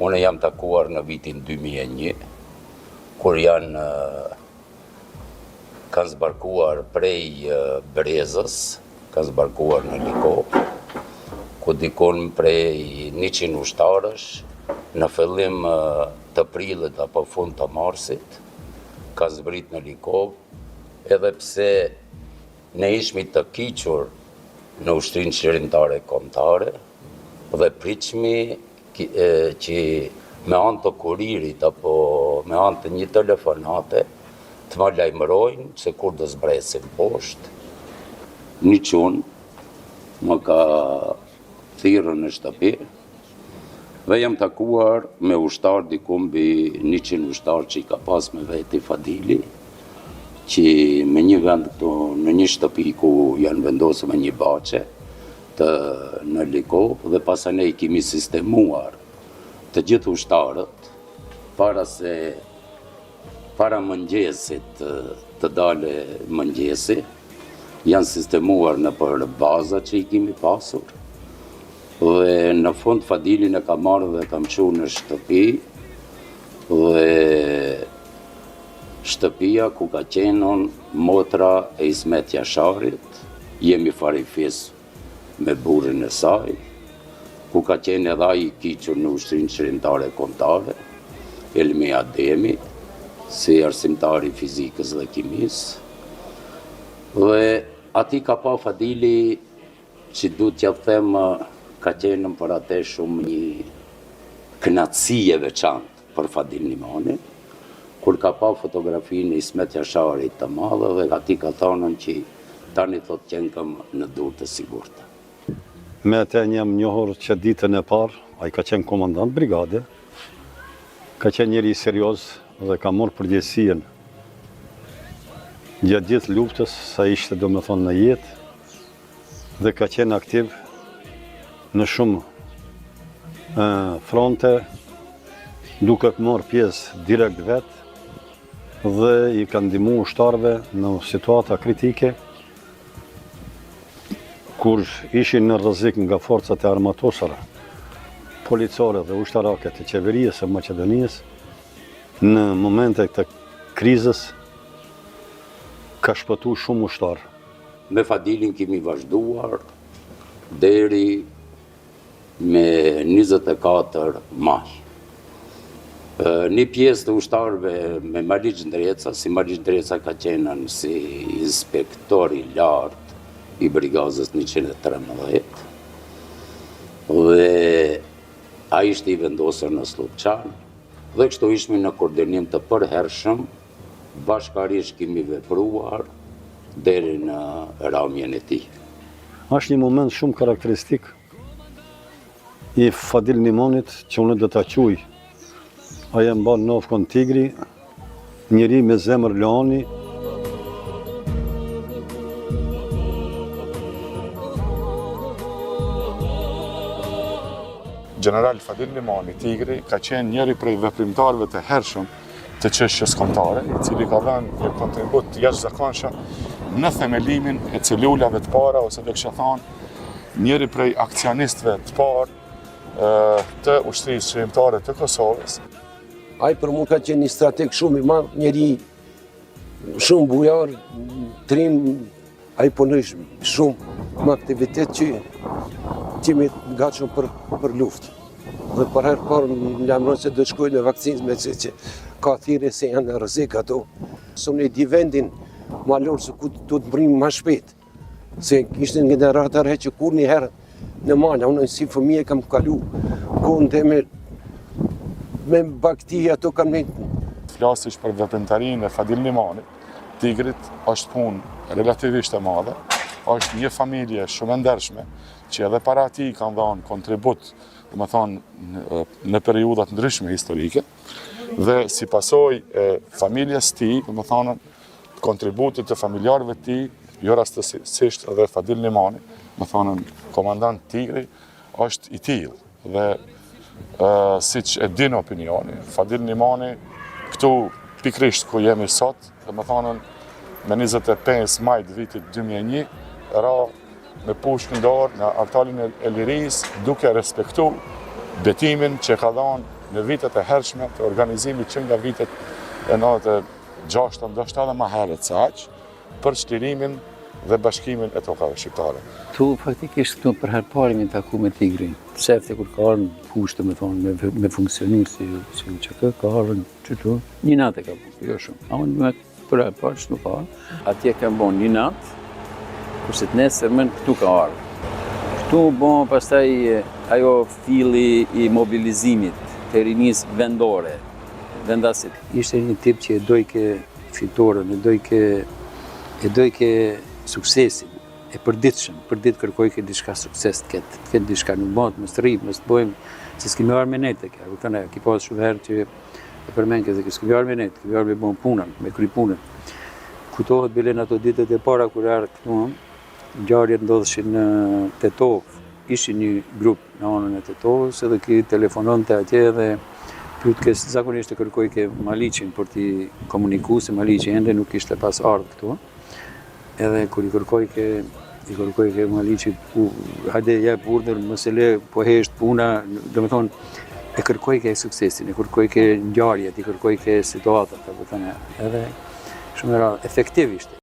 Unë jam takuar në vitin 2001, kur kanë zbarkuar prej Brezës, kanë zbarkuar në Liko, ku dikon prej 100 ushtarësh, në fillim të prillit apo fund të marsit, ka zbrit në Likov, edhe pse ne ishmi të kiqur në Ushtrinë Qeverimtare Kombëtare dhe pritshmi që me anë të kuririt apo me anë të një telefonate të më lajmërojnë se kur do zbresim poshtë. Një qunë më ka thirrën në shtëpi dhe jam takuar me ushtar diku mbi 100 ushtar që i ka pas me veti Fadili, që me një vend këtu në një shtëpi ku janë vendosur me një bache në Likov dhe pastaj ne i kemi sistemuar të gjithë ushtarët para mëngjesit të dale mëngjesi, janë sistemuar në për baza që i kemi pasur dhe në fund Fadilin e ka marrë dhe kam çu në shtëpi dhe shtëpia ku ka qenon motra e Ismet Jasharit, jemi farifis me burrin e saj, ku ka qenë edhe ai i kiqur në Ushtrinë Qeverimtare Kombëtare, Elmi Ademi, si arsimtari fizikës dhe kimisë. Dhe ati ka pa Fadili që du t'ja them ka qenë për atë shumë një kënaqësi e veçantë për Fadil Limani, kur ka pa fotografinë e Ismet Jasharit të madhe dhe ati ka thonën që tani thot qenë kam në dur të sigurta. Me atë jam njohur që ditën e parë, ai ka qenë komandant brigade, ka qenë njëri serioz dhe ka marrë përgjegjësinë gjatë gjithë luftës sa ishte domethënë në jetë dhe ka qenë aktiv në shumë fronte, duke marrë pjesë direkt vetë dhe i ka ndihmuar ushtarëve në situata kritike kur ishin në rrezik nga forcat e armatosura, policore dhe ushtarake të qeverisë së Maqedonisë, në momente të krizës ka shpëtuar shumë ushtar. Me Fadilin kemi vazhduar deri me 24 maj. Një pjesë të ushtarëve me Maliq Ndreca, si Maliq Ndreca ka qenë si inspektor i lartë i brigadës 113, dhe a ishte i vendosur në Slupçan, dhe kështu ishmi në koordinim të përhershëm, bashkarisht kemi vepruar deri në ramjen e tij. Është një moment shumë karakteristik i Fadil Limanit që unë do ta quaj. Ai e mban Nofkon Tigri, njëri me zemër leoni. General Fadil Limani, Tigri, ka qenë njëri prej veprimtarëve të hershëm të çështjes kombëtare, i cili ka dhënë një kontribut jashtëzakonshëm në themelimin e celulave të para, ose do kisha thënë njëri prej aksionistëve të parë të Ushtrisë Qeverimtare të Kosovës. Ai për mua ka qenë një strateg shumë i madh, njëri shumë bujar, trim, ai punoi shumë me aktivitet që me gatshëm për luftë. Dhe për herë parë më lajmëron se do të shkojnë në vakcinë me që ka thirrje se janë në rrezik ato. Sonë di vendin malor se ku do të mbrim më shpejt. Se kishte një generator që kur një herë në mala, unë si fëmijë kam kalu kohën me bakti ato kam një. Flasish për veprimtarinë e Fadil Limanit, Tigrit është punë relativisht e madhe, është një familje shumë e ndershme, që edhe para ati kanë dhënë kontribut, më thonë, në periudat ndryshme historike, dhe si pasojë e familjes tij, më thonë, kontributit të familjarëve të tij, jo rastësisht edhe Fadil Limani, më thonë, komandant Tigri, është i tillë. Dhe siç e din opinioni, Fadil Limani këtu pikrisht ku jemi sot, dhe më thonë, me 25 maj të vitit 2001, ra me pushkë në dorë në altarin e lirisë, duke respektu betimin që ka dhënë në vitet e hershme të organizimit që nga vitet e 96, ndoshta edhe më herët se aq, për çlirimin dhe bashkimin e tokave shqiptare. Tu faktikisht këtu për herë parë jemi taku me Tigrin. Sefte kur ka ardhur pushtë me funksionu si që ka ardhur qëtu, një natë ka punë, jo shumë. A unë me për herë parë që nuk ka ardhur. Atje ka bon një natë, kurse të nesërmen këtu ka ardhur. Këtu bon pastaj ajo filli i mobilizimit të rinisë vendore, vendasit. Ishte një tip që e dojke fitoren, e dojke suksesin, e përditshëm, kërkojke diçka sukses të ketë diçka, nuk bëhet mos të rrim, mos të bëjmë, se s'kemi arë me nejtë kjo, kupton, ki pas shumë herë që e përmenke se s'kemi arë me nejtë, kemi arë me bëjmë punën, me kry punën. Kujtohet bilen ato ditët e para kur ardh këtu, ngjarjet ndodheshin në Tetov, ishin një grup në anën e Tetovës, edhe ki telefononte atje dhe pyetke zakonisht e kërkojke Maliqin për t'i komunikuar se Maliqi ende nuk ishte pas ardhur këtu. Edhe kur i kërkojke Maliqit, hajde jep urdhër, mos e le po hesht puna, domethënë e kërkojke suksesin, e kërkojke ngjarjet, i kërkojke situatat, apo thënë, edhe shumë efektiv ishte.